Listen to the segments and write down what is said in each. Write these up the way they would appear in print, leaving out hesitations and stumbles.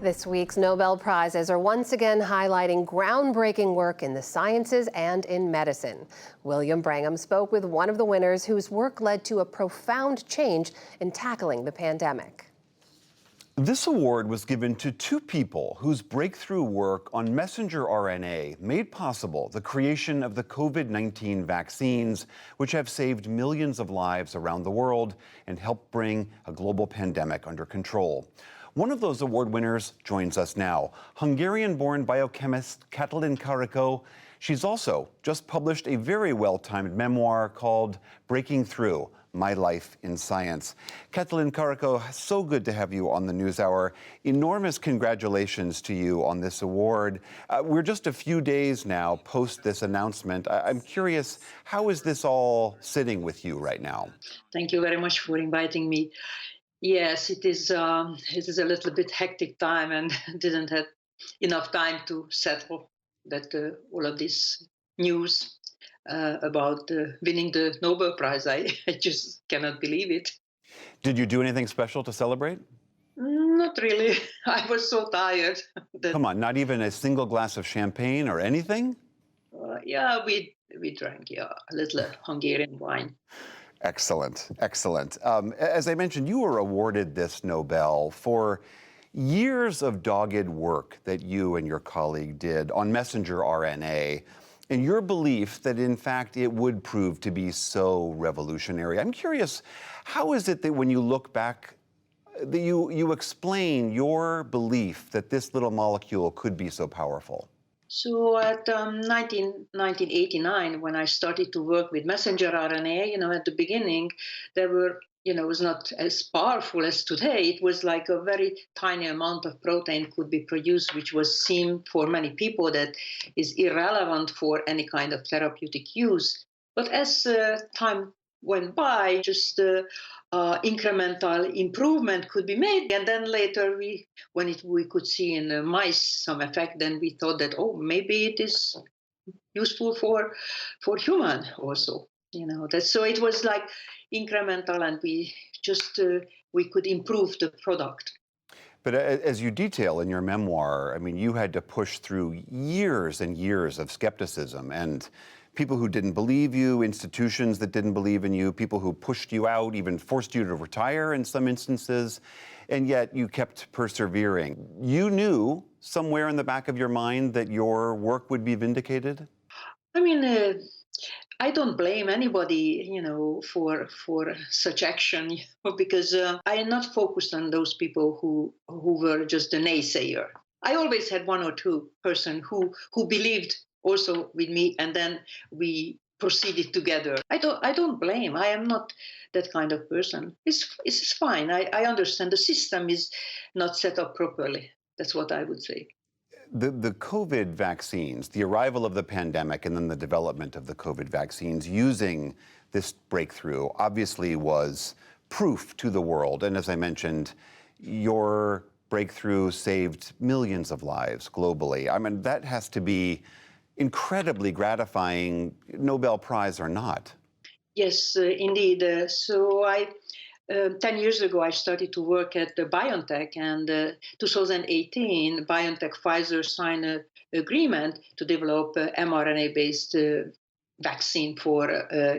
This week's Nobel Prizes are once again highlighting groundbreaking work in the sciences and in medicine. William Brangham spoke with one of the winners whose work led to a profound change in tackling the pandemic. This award was given to two people whose breakthrough work on messenger RNA made possible the creation of the COVID-19 vaccines, which have saved millions of lives around the world and helped bring a global pandemic under control. One of those award winners joins us now, Hungarian-born biochemist Katalin Karikó. She's also just published a very well-timed memoir called Breaking Through: My Life in Science. Katalin Karikó, so good to have you on the NewsHour. Enormous congratulations to you on this award. We're just a few days now post this announcement. I'm curious, how is this all sitting with you right now? Thank you very much for inviting me. Yes, it is a little bit hectic time and didn't have enough time to settle that all of this news about winning the Nobel Prize. I just cannot believe it. Did you do anything special to celebrate? Not really. I was so tired. Come on, not even a single glass of champagne or anything? Yeah, we drank a little Hungarian wine. Excellent, excellent. As I mentioned, you were awarded this Nobel for years of dogged work that you and your colleague did on messenger RNA and your belief that, in fact, it would prove to be so revolutionary. I'm curious, how is it that when you look back, that you explain your belief that this little molecule could be so powerful? So at 1989, when I started to work with messenger RNA, at the beginning, there were, it was not as powerful as today. It was like a very tiny amount of protein could be produced, which was seen for many people that is irrelevant for any kind of therapeutic use. But as time went by, just incremental improvement could be made. And then later, when we could see in the mice some effect, then we thought that, oh, maybe it is useful for human also. So it was like incremental, and we could improve the product. But as you detail in your memoir, I mean, you had to push through years and years of skepticism and people who didn't believe you, institutions that didn't believe in you, people who pushed you out, even forced you to retire in some instances, and yet you kept persevering. You knew somewhere in the back of your mind that your work would be vindicated? I mean, I don't blame anybody, for such action, because I am not focused on those people who were just a naysayer. I always had one or two person who believed also with me, and then we proceeded together. I don't blame. I am not that kind of person. It's fine. I understand the system is not set up properly. That's what I would say. The COVID vaccines, the arrival of the pandemic and then the development of the COVID vaccines using this breakthrough obviously was proof to the world. And as I mentioned, your breakthrough saved millions of lives globally. I mean, that has to be incredibly gratifying, Nobel Prize or not. Yes, indeed. 10 years ago, I started to work at BioNTech, and 2018, BioNTech Pfizer signed an agreement to develop an mRNA-based vaccine for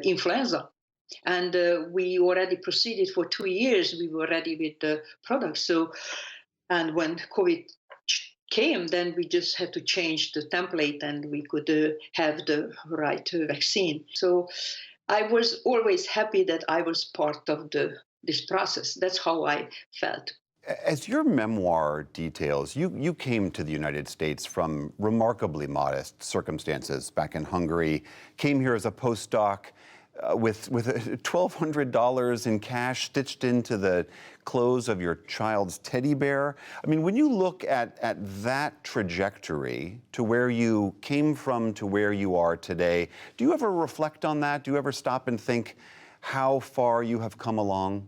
influenza. And we already proceeded for 2 years. We were ready with the product. And when COVID came, then we just had to change the template, and we could have the right vaccine. So I was always happy that I was part of this process. That's how I felt. As your memoir details, you came to the United States from remarkably modest circumstances back in Hungary, came here as a postdoc with $1,200 in cash stitched into the clothes of your child's teddy bear. I mean, when you look at that trajectory to where you came from to where you are today, do you ever reflect on that? Do you ever stop and think how far you have come along?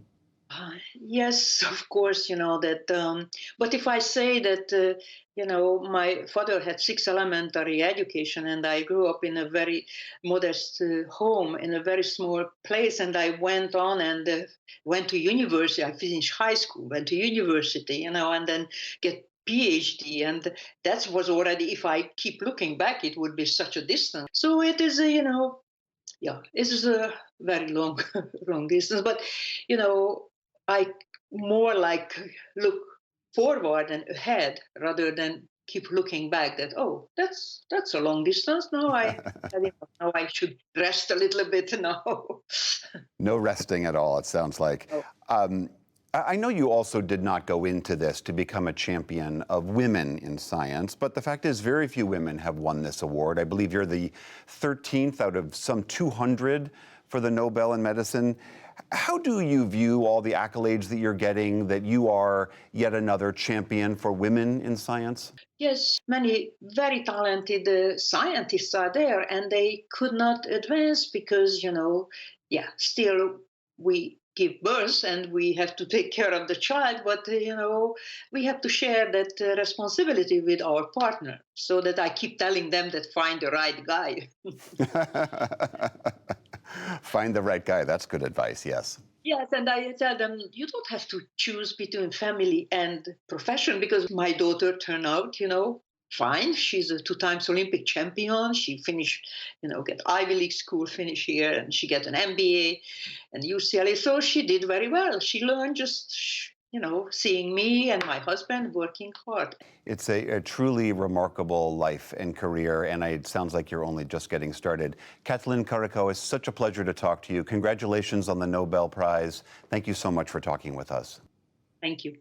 Yes, of course, that. But if I say that, my father had 6 elementary education, and I grew up in a very modest home in a very small place, and I went on and went to university. I finished high school, went to university, and then get PhD, and that was already, if I keep looking back, it would be such a distance. So it is a, yeah, it is a very long, long distance. But I more like look forward and ahead rather than keep looking back. That that's a long distance. Now I should rest a little bit now. No resting at all, it sounds like. Oh. I know you also did not go into this to become a champion of women in science, but the fact is very few women have won this award. I believe you're the 13th out of some 200 for the Nobel in Medicine. How do you view all the accolades that you're getting, that you are yet another champion for women in science? Yes, many very talented scientists are there, and they could not advance because, still we give birth and we have to take care of the child, but, we have to share that responsibility with our partner. So that I keep telling them that find the right guy. Find the right guy. That's good advice, yes. Yes, and I tell them you don't have to choose between family and profession because my daughter turned out, fine. She's a 2 times Olympic champion. She finished, get Ivy League school finish here, and she get an MBA and UCLA. So she did very well. She learned just, seeing me and my husband working hard. It's a truly remarkable life and career, and it sounds like you're only just getting started. Katalin Karikó, it's such a pleasure to talk to you. Congratulations on the Nobel Prize. Thank you so much for talking with us. Thank you.